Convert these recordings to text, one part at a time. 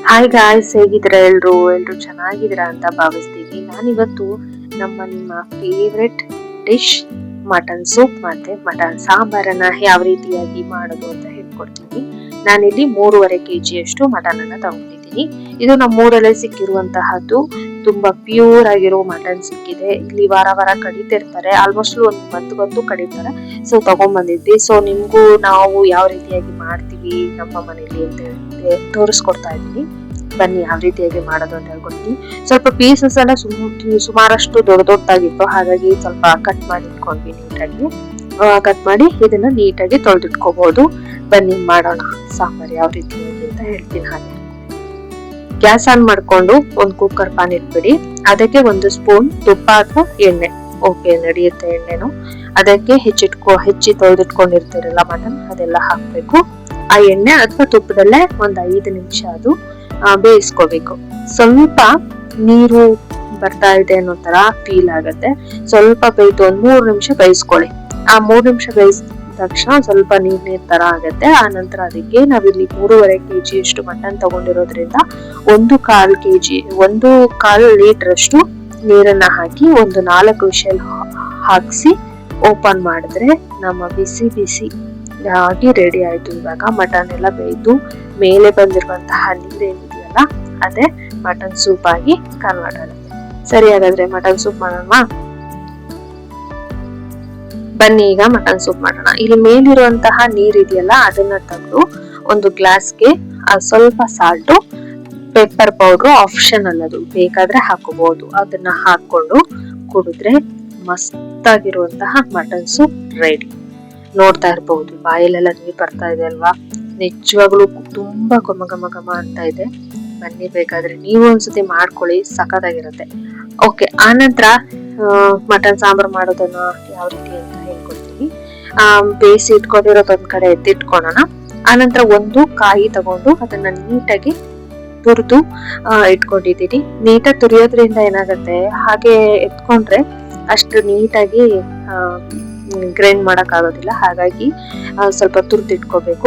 Hi guys, ಹೇಗಿದ್ದೀರಾ? ಎಲ್ರು ಚೆನ್ನಾಗಿದ್ದೀರಾ ಅಂತ ಭಾವಿಸ್ತೀವಿ. ನಾನಿವತ್ತು ನಿಮ್ಮ ಫೇವ್ರೆಟ್ ಡಿಶ್ ಮಟನ್ ಸೂಪ್ ಮತ್ತೆ ಮಟನ್ ಸಾಂಬಾರನ್ನ ಯಾವ ರೀತಿಯಾಗಿ ಮಾಡೋದು ಅಂತ ಹೇಳ್ಕೊಡ್ತೀನಿ. ನಾನಿಲ್ಲಿ 3.5 kg ಮಟನ್ ಅನ್ನ ತಗೊಂಡಿದ್ದೀನಿ. ಇದು ನಮ್ಮೂರಲ್ಲೇ ಸಿಕ್ಕಿರುವಂತಹದ್ದು. ತುಂಬಾ ಪ್ಯೂರ್ ಆಗಿರೋ ಮಟನ್ ಸಿಕ್ಕಿದೆ. ಇಲ್ಲಿ ವಾರ ಕಡಿತಿರ್ತಾರೆ, ಆಲ್ಮೋಸ್ಟ್ ಒಂದು ಕಡಿತಾರೆ. ಸೊ ತಗೊಂಡ್ಬಂದಿದ್ವಿ. ಸೊ ನಿಮ್ಗೂ ನಾವು ಯಾವ ರೀತಿಯಾಗಿ ಮಾಡ್ತೀವಿ ನಮ್ಮ ಮನೇಲಿ ಅಂತ ಹೇಳಿ ತೋರಿಸ್ಕೊಡ್ತಾ ಇದ್ದೀನಿ. ಬನ್ನಿ ಯಾವ ರೀತಿಯಾಗಿ ಮಾಡೋದು ಅಂತ ಹೇಳ್ಕೊಡ್ತೀನಿ. ಸ್ವಲ್ಪ ಪೀಸಸ್ ಎಲ್ಲ ಸುಮಾರಷ್ಟು ದೊಡ್ಡದಾಗಿತ್ತು, ಹಾಗಾಗಿ ಸ್ವಲ್ಪ ಕಟ್ ಮಾಡಿ ಇಟ್ಕೊಂಡ್ವಿ ನೀಟಾಗಿ. ಕಟ್ ಮಾಡಿ ಇದನ್ನ ನೀಟಾಗಿ ತೊಳೆದಿಟ್ಕೋಬಹುದು. ಬನ್ನಿ ಮಾಡೋಣ ಸಾಂಬಾರ್ ಯಾವ ರೀತಿಯಾಗಿ ಅಂತ ಹೇಳ್ತೀನಿ. ಹಾಗೆ ಗ್ಯಾಸ್ ಆನ್ ಮಾಡ್ಕೊಂಡು ಒಂದು ಕುಕ್ಕರ್ ಪಾನ್ ಇಟ್ಬಿಡಿ. ಅದಕ್ಕೆ 1 ಸ್ಪೂನ್ ತುಪ್ಪ ಅಥವಾ ಎಣ್ಣೆ, ಓಕೆ ನಡೆಯುತ್ತೆ ಎಣ್ಣೆನು. ಅದಕ್ಕೆ ಹೆಚ್ಚಿ ತೊಳೆದಿಟ್ಕೊಂಡಿರ್ತೀರಲ್ಲ ಮಟನ್, ಅದೆಲ್ಲ ಹಾಕ್ಬೇಕು. ಆ ಎಣ್ಣೆ ಅಥವಾ ತುಪ್ಪದಲ್ಲೇ 5 ನಿಮಿಷ ಅದು ಬೇಯಿಸ್ಕೋಬೇಕು. ಸ್ವಲ್ಪ ನೀರು ಬರ್ತಾ ಇದೆ ಅನ್ನೋ ತರ ಫೀಲ್ ಆಗತ್ತೆ. ಸ್ವಲ್ಪ ಬೇಯ್ತು 3 ನಿಮಿಷ ಬೇಯಿಸ್ಕೊಳ್ಳಿ. ಆ 3 ನಿಮಿಷ ಬೇಯಿಸಿದ ತಕ್ಷಣ ಸ್ವಲ್ಪ ನೀರ್ ತರ ಆಗತ್ತೆ. ಆ ನಂತರ ಅದಕ್ಕೆ ನಾವಿಲ್ಲಿ 3.5 kg ಮಟನ್ ತಗೊಂಡಿರೋದ್ರಿಂದ 1.25 ಲೀಟರ್ ಅಷ್ಟು ನೀರನ್ನ ಹಾಕಿ 4 ವಿಷಲ್ ಹಾಕ್ಸಿ ಓಪನ್ ಮಾಡಿದ್ರೆ ನಮ್ಮ ಬಿಸಿ ಆಗಿ ರೆಡಿ ಆಯ್ತು. ಇವಾಗ ಮಟನ್ ಎಲ್ಲ ಬೇಯ್ದು ಮೇಲೆ ಬಂದಿರುವಂತಹ ನೀರೇನಿದೆಯಲ್ಲ ಅದೇ ಮಟನ್ ಸೂಪ್ ಆಗಿ ಕನ್ವರ್ಟ್ ಆಗುತ್ತೆ. ಸರಿ, ಹಾಗಾದ್ರೆ ಮಟನ್ ಸೂಪ್ ಮಾಡೋಣ. ಬನ್ನಿ ಈಗ ಮಟನ್ ಸೂಪ್ ಮಾಡೋಣ. ಇಲ್ಲಿ ಮೇಲಿರುವಂತಹ ನೀರಿದೆಯಲ್ಲ ಅದನ್ನ ತೆಗೆದು ಒಂದು ಗ್ಲಾಸ್ಗೆ ಸ್ವಲ್ಪ ಸಾಲ್ಟು, ಪೆಪ್ಪರ್ ಪೌಡ್ರು ಆಪ್ಷನಲ್, ಅದು ಬೇಕಾದ್ರೆ ಹಾಕೋಬಹುದು. ಅದನ್ನ ಹಾಕೊಂಡು ಕುಡಿದ್ರೆ ಮಸ್ತ್ ಆಗಿರುವಂತಹ ಮಟನ್ ಸೂಪ್ ರೆಡಿ. ನೋಡ್ತಾ ಇರಬಹುದು, ಬಾಯಲ್ಲೆಲ್ಲ ನೀರ್ ಬರ್ತಾ ಇದೆ ಅಲ್ವಾ. ನಿಜವಾಗ್ಲೂ ತುಂಬಾ ಘಮ ಅಂತ ಇದೆ. ಬನ್ನಿ ಬೇಕಾದ್ರೆ ನೀವು ಒಂದ್ಸತಿ ಮಾಡ್ಕೊಳ್ಳಿ, ಸಖತ್ತಾಗಿರುತ್ತೆ. ಓಕೆ, ಆನಂತರ ಮಟನ್ ಸಾಂಬಾರ್ ಮಾಡೋದನ್ನ ಯಾವ ರೀತಿ ಅಂತ ಹೇಳ್ಕೊಡ್ತೀನಿ. ಬೇಯಿಸಿ ಇಟ್ಕೊಂಡಿರೋದು ಒಂದ್ ಕಡೆ ಎತ್ತಿಟ್ಕೊಳ್ಳೋಣ. ಆನಂತರ 1 ಕಾಯಿ ತಗೊಂಡು ಅದನ್ನ ನೀಟಾಗಿ ತುರಿದು ಇಟ್ಕೊಂಡಿದ್ದೀನಿ. ನೀಟಾಗಿ ತುರಿಯೋದ್ರಿಂದ ಏನಾಗುತ್ತೆ, ಹಾಗೆ ಎತ್ಕೊಂಡ್ರೆ ಅಷ್ಟು ನೀಟಾಗಿ ಗ್ರೈಂಡ್ ಮಾಡಕ್ ಆಗೋದಿಲ್ಲ. ಹಾಗಾಗಿ ಸ್ವಲ್ಪ ತುರಿದಿಟ್ಕೋಬೇಕು.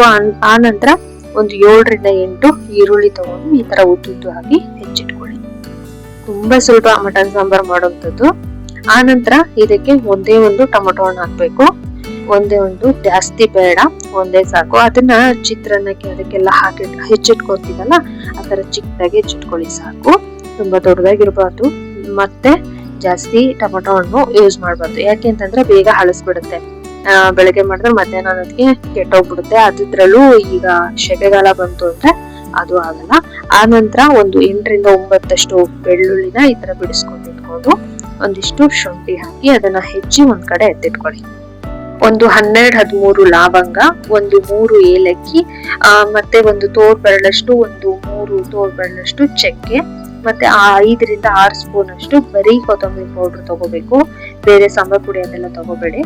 ಆ ನಂತರ 7 ರಿಂದ 8 ಈರುಳ್ಳಿ ತಗೊಂಡು ಈ ತರ ಉದ್ದುದ್ದು ಹಾಕಿ ಹೆಚ್ಚಿಟ್ಕೊಳ್ಳಿ. ತುಂಬಾ ಸ್ವಲ್ಪ ಮಟನ್ ಸಾಂಬಾರ್ ಮಾಡೋಂಥದ್ದು. ಆ ನಂತರ ಇದಕ್ಕೆ ಒಂದೇ ಒಂದು ಟೊಮೊಟೊ ಹಣ್ಣು ಹಾಕ್ಬೇಕು. ಒಂದೇ ಒಂದು, ಜಾಸ್ತಿ ಬೇಡ, ಒಂದೇ ಸಾಕು. ಅದನ್ನ ಚಿತ್ರಾನ್ನಕ್ಕೆ ಅದಕ್ಕೆಲ್ಲ ಹಾಕಿ ಹೆಚ್ಚಿಟ್ಕೊತೀವಲ್ಲ ಆ ತರ ಚಿಕ್ಕದಾಗಿ ಹೆಚ್ಚಿಟ್ಕೊಳ್ಳಿ ಸಾಕು. ತುಂಬಾ ದೊಡ್ಡದಾಗಿರ್ಬಾರ್ದು. ಮತ್ತೆ ಜಾಸ್ತಿ ಟೊಮೊಟೊ ಹಣ್ಣು ಯೂಸ್ ಮಾಡ್ಬಾರ್ದು. ಯಾಕೆ ಅಂತಂದ್ರೆ ಬೇಗ ಹಳಸ್ಬಿಡುತ್ತೆ. ಬೆಳಗ್ಗೆ ಮಾಡಿದ್ರೆ ಮಧ್ಯಾಹ್ನ ಅನ್ನೋದಕ್ಕೆ ಕೆಟ್ಟೋಗ್ಬಿಡುತ್ತೆ. ಅದ್ರಲ್ಲೂ ಈಗ ಸೆಕೆಗಾಲ ಬಂತು ಅಂದ್ರೆ ಅದು ಆಗಲ್ಲ. ಆ ನಂತರ 8 ರಿಂದ 9 ಬೆಳ್ಳುಳ್ಳಿನ ಈ ತರ ಬಿಡಿಸ್ಕೊಂಡು ಇಟ್ಕೊಂಡು ಒಂದಿಷ್ಟು ಶುಂಠಿ ಹಾಕಿ ಅದನ್ನ ಹೆಚ್ಚಿ ಒಂದ್ ಕಡೆ ಎತ್ತಿಟ್ಕೊಳ್ಳಿ. 12-13 ಲವಂಗ, 3 ಏಲಕ್ಕಿ, ಮತ್ತೆ 1 ತೋರ್ಬೆರಳಷ್ಟು, 3 ತೋರ್ಬೆರಳಷ್ಟು ಚಕ್ಕೆ, ಮತ್ತೆ 5 ರಿಂದ 6 ಸ್ಪೂನ್ ಅಷ್ಟು ಬರೀ ಕೊತ್ತಂಬರಿ ಪೌಡರ್ ತಗೋಬೇಕು. ಬೇರೆ ಸಾಂಬಾರ್ ಪುಡಿ ಅದೆಲ್ಲ ತಗೋಬೇಡಿ.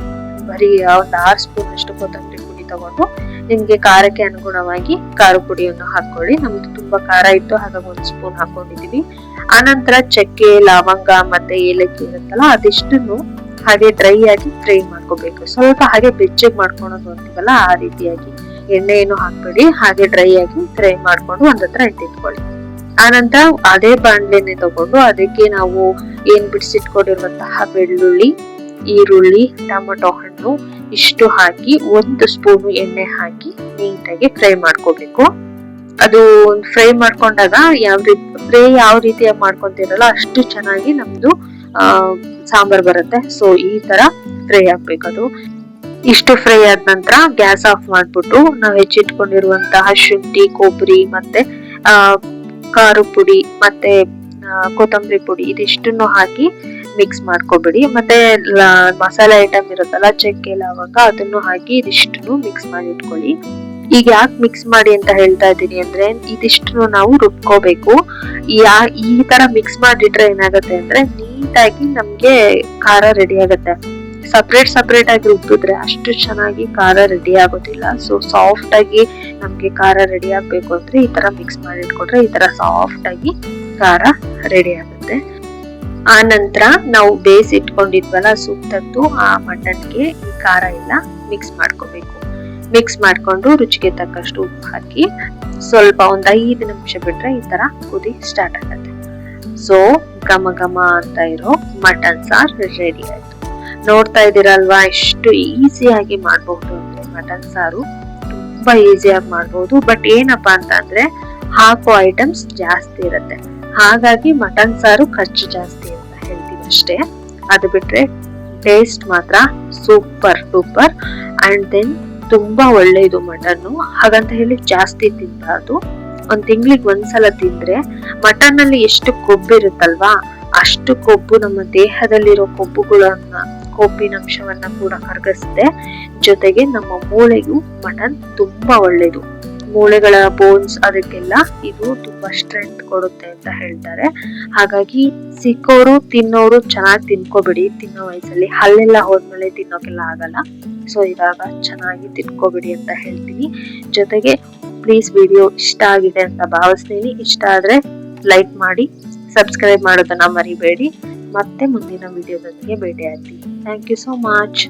ಬರೀ 6 ಸ್ಪೂನ್ ಅಷ್ಟು ಕೊತ್ತಂಬರಿ ಪುಡಿ ತಗೊಂಡು ನಿಮ್ಗೆ ಖಾರಕ್ಕೆ ಅನುಗುಣವಾಗಿ ಖಾರ ಪುಡಿಯನ್ನು ಹಾಕೊಳ್ಳಿ. ನಮ್ದು ತುಂಬಾ ಖಾರ ಇತ್ತು, ಹಾಗಾಗಿ 1 ಸ್ಪೂನ್ ಹಾಕೊಂಡಿದೀವಿ. ಆನಂತರ ಚಕ್ಕೆ, ಲವಂಗ ಮತ್ತೆ ಏಲಕ್ಕಿ ಇರುತ್ತಲ್ಲ ಅದಿಷ್ಟನ್ನು ಹಾಗೆ ಡ್ರೈ ಆಗಿ ಫ್ರೈ ಮಾಡ್ಕೋಬೇಕು. ಸ್ವಲ್ಪ ಹಾಗೆ ಬೆಚ್ಚಗೆ ಮಾಡ್ಕೊಳೋದು ಅಂತೀವಲ್ಲ ಆ ರೀತಿಯಾಗಿ. ಎಣ್ಣೆ ಏನು ಹಾಕ್ಬೇಡಿ, ಹಾಗೆ ಡ್ರೈ ಆಗಿ ಫ್ರೈ ಮಾಡ್ಕೊಂಡು ಒಂದತ್ರ ಎತ್ತಿಟ್ಕೊಳ್ಳಿ. ಆನಂತರ ಅದೇ ಬಾಣಲೆನೆ ತಗೊಂಡು ಅದಕ್ಕೆ ನಾವು ಏನ್ ಬಿಡಿಸಿಟ್ಕೊಂಡಿರುವಂತಹ ಬೆಳ್ಳುಳ್ಳಿ, ಈರುಳ್ಳಿ, ಟೊಮೊಟೊ ಹಣ್ಣು ಇಷ್ಟು ಹಾಕಿ 1 ಸ್ಪೂನ್ ಎಣ್ಣೆ ಹಾಕಿ ನೀಟಾಗಿ ಫ್ರೈ ಮಾಡ್ಕೋಬೇಕು. ಅದು ಫ್ರೈ ಮಾಡ್ಕೊಂಡಾಗ ಯಾವ ರೀತಿಯಾಗಿ ಮಾಡ್ಕೊಂತೀರಲ್ಲ ಅಷ್ಟು ಚೆನ್ನಾಗಿ ನಮ್ದು ಸಾಂಬಾರ್ ಬರುತ್ತೆ. ಸೊ ಈ ತರ ಫ್ರೈ ಆಗ್ಬೇಕು. ಅದು ಇಷ್ಟು ಫ್ರೈ ಆದ ನಂತರ ಗ್ಯಾಸ್ ಆಫ್ ಮಾಡ್ಬಿಟ್ಟು ನಾವು ಹೆಚ್ಚಿಟ್ಕೊಂಡಿರುವಂತಹ ಶುಂಠಿ, ಕೊಬ್ಬರಿ ಮತ್ತೆ ಖಾರ ಪುಡಿ ಮತ್ತೆ ಕೊತ್ತಂಬರಿ ಪುಡಿ ಇದಿಷ್ಟನ್ನು ಹಾಕಿ ಮಿಕ್ಸ್ ಮಾಡ್ಕೊಬಿಡಿ. ಮತ್ತೆ ಮಸಾಲೆ ಐಟಮ್ ಇರುತ್ತಲ್ಲ ಚಕ್ಕೆ, ಲವಂಗ, ಅದನ್ನು ಹಾಕಿ ಇದಿಷ್ಟನ್ನು ಮಿಕ್ಸ್ ಮಾಡಿ ಇಟ್ಕೊಳ್ಳಿ. ಈಗ ಯಾಕೆ ಮಿಕ್ಸ್ ಮಾಡಿ ಅಂತ ಹೇಳ್ತಾ ಇದ್ದೀನಿ ಅಂದ್ರೆ ಇದಿಷ್ಟನ್ನು ನಾವು ರುಬ್ಕೋಬೇಕು. ಈ ತರ ಮಿಕ್ಸ್ ಮಾಡಿಟ್ರೆ ಏನಾಗುತ್ತೆ ಅಂದ್ರೆ ನೀಟಾಗಿ ನಮ್ಗೆ ಖಾರ ರೆಡಿ ಆಗುತ್ತೆ. ಸಪ್ರೇಟ್ ಆಗಿ ರುಬ್ಬಿದ್ರೆ ಅಷ್ಟು ಚೆನ್ನಾಗಿ ಖಾರ ರೆಡಿ ಆಗೋದಿಲ್ಲ. ಸೊ ಸಾಫ್ಟ್ ಆಗಿ ನಮ್ಗೆ ಖಾರ ರೆಡಿ ಆಗ್ಬೇಕು ಅಂದ್ರೆ ಈ ತರ ಮಿಕ್ಸ್ ಮಾಡಿ ಇಟ್ಕೊಂಡ್ರೆ ಈ ತರ ಸಾಫ್ಟ್ ಆಗಿ ಖಾರ ರೆಡಿ ಆಗುತ್ತೆ. ಆ ನಂತರ ನಾವು ಬೇಯಿಸಿ ಇಟ್ಕೊಂಡಿದ್ವಲ್ಲ ಸೂಪ್ ತೆಗೆದು ಆ ಮಟನ್ಗೆ ಈ ಖಾರ ಎಲ್ಲ ಮಿಕ್ಸ್ ಮಾಡ್ಕೋಬೇಕು. ಮಿಕ್ಸ್ ಮಾಡ್ಕೊಂಡು ರುಚಿಗೆ ತಕ್ಕಷ್ಟು ಉಪ್ಪು ಹಾಕಿ ಸ್ವಲ್ಪ ಒಂದ್ 5 ನಿಮಿಷ ಬಿಟ್ರೆ ಈ ತರ ಕುದಿ ಸ್ಟಾರ್ಟ್ ಆಗತ್ತೆ. ಸೊ ಘಮ ಘಮ ಅಂತ ಇರೋ ಮಟನ್ ಸಾರ್ ರೆಡಿ ಆಯ್ತು. ನೋಡ್ತಾ ಇದ್ದೀರಲ್ವಾ ಎಷ್ಟು ಈಸಿಯಾಗಿ ಮಾಡಬಹುದು ಅಂದ್ರೆ ಮಟನ್ ಸಾರು ತುಂಬಾ ಈಸಿಯಾಗಿ ಮಾಡಬಹುದು. ಬಟ್ ಏನಪ್ಪಾ ಅಂತ ಅಂದ್ರೆ ಹಾಕೋ ಐಟಮ್ಸ್ ಜಾಸ್ತಿ ಇರುತ್ತೆ, ಹಾಗಾಗಿ ಮಟನ್ ಸಾರು ಖರ್ಚು ಜಾಸ್ತಿ ಅಂತ ಹೇಳ್ತೀವಿ ಅಷ್ಟೇ. ಅದು ಬಿಟ್ರೆ ಟೇಸ್ಟ್ ಮಾತ್ರ ಸೂಪರ್ ಡೂಪರ್. ಅಂಡ್ ದೆನ್ ತುಂಬಾ ಒಳ್ಳೇದು ಮಟನ್ನು, ಹಾಗಂತ ಹೇಳಿ ಜಾಸ್ತಿ ತಿನ್ಬಾರ್ದು. ಒಂದ್ ತಿಂಗಳಿಗೆ ಒಂದ್ಸಲ ತಿಂದ್ರೆ ಮಟನ್ ಅಲ್ಲಿ ಎಷ್ಟು ಕೊಬ್ಬಿರುತ್ತಲ್ವಾ, ಅಷ್ಟು ಕೊಬ್ಬು ನಮ್ಮ ದೇಹದಲ್ಲಿರೋ ಕೊಬ್ಬಿನಂಶವನ್ನ ಕೂಡ ಕರಗಿಸುತ್ತೆ. ಜೊತೆಗೆ ನಮ್ಮ ಮೂಳೆಗೂ ಮಟನ್ ತುಂಬಾ ಒಳ್ಳೇದು. ಮೂಳೆಗಳ ಬೋನ್ಸ್ ಅದಕ್ಕೆಲ್ಲ ಇದು ತುಂಬಾ ಸ್ಟ್ರೆಂತ್ ಕೊಡುತ್ತೆ ಅಂತ ಹೇಳ್ತಾರೆ. ಹಾಗಾಗಿ ಸಿಕ್ಕೋರು ತಿನ್ನೋರು ಚೆನ್ನಾಗಿ ತಿನ್ಕೋಬಿಡಿ. ತಿನ್ನೋ ವಯಸ್ಸಲ್ಲಿ ಹಲ್ಲೆಲ್ಲ ಹೋದ್ಮೇಲೆ ತಿನ್ನೋಕೆಲ್ಲ ಆಗಲ್ಲ. ಸೊ ಇವಾಗ ಚೆನ್ನಾಗಿ ತಿನ್ಕೋಬಿಡಿ ಅಂತ ಹೇಳ್ತೀನಿ. ಜೊತೆಗೆ ಪ್ಲೀಸ್ ವಿಡಿಯೋ ಇಷ್ಟ ಆಗಿದೆ ಅಂತ ಭಾವಿಸ್ತೀನಿ. ಇಷ್ಟ ಆದ್ರೆ ಲೈಕ್ ಮಾಡಿ, ಸಬ್ಸ್ಕ್ರೈಬ್ ಮಾಡೋದನ್ನ ಮರಿಬೇಡಿ. ಮತ್ತೆ ಮುಂದಿನ ವಿಡಿಯೋದೊಂದಿಗೆ ಭೇಟಿ ಆಗ್ತೀನಿ. Thank you so much.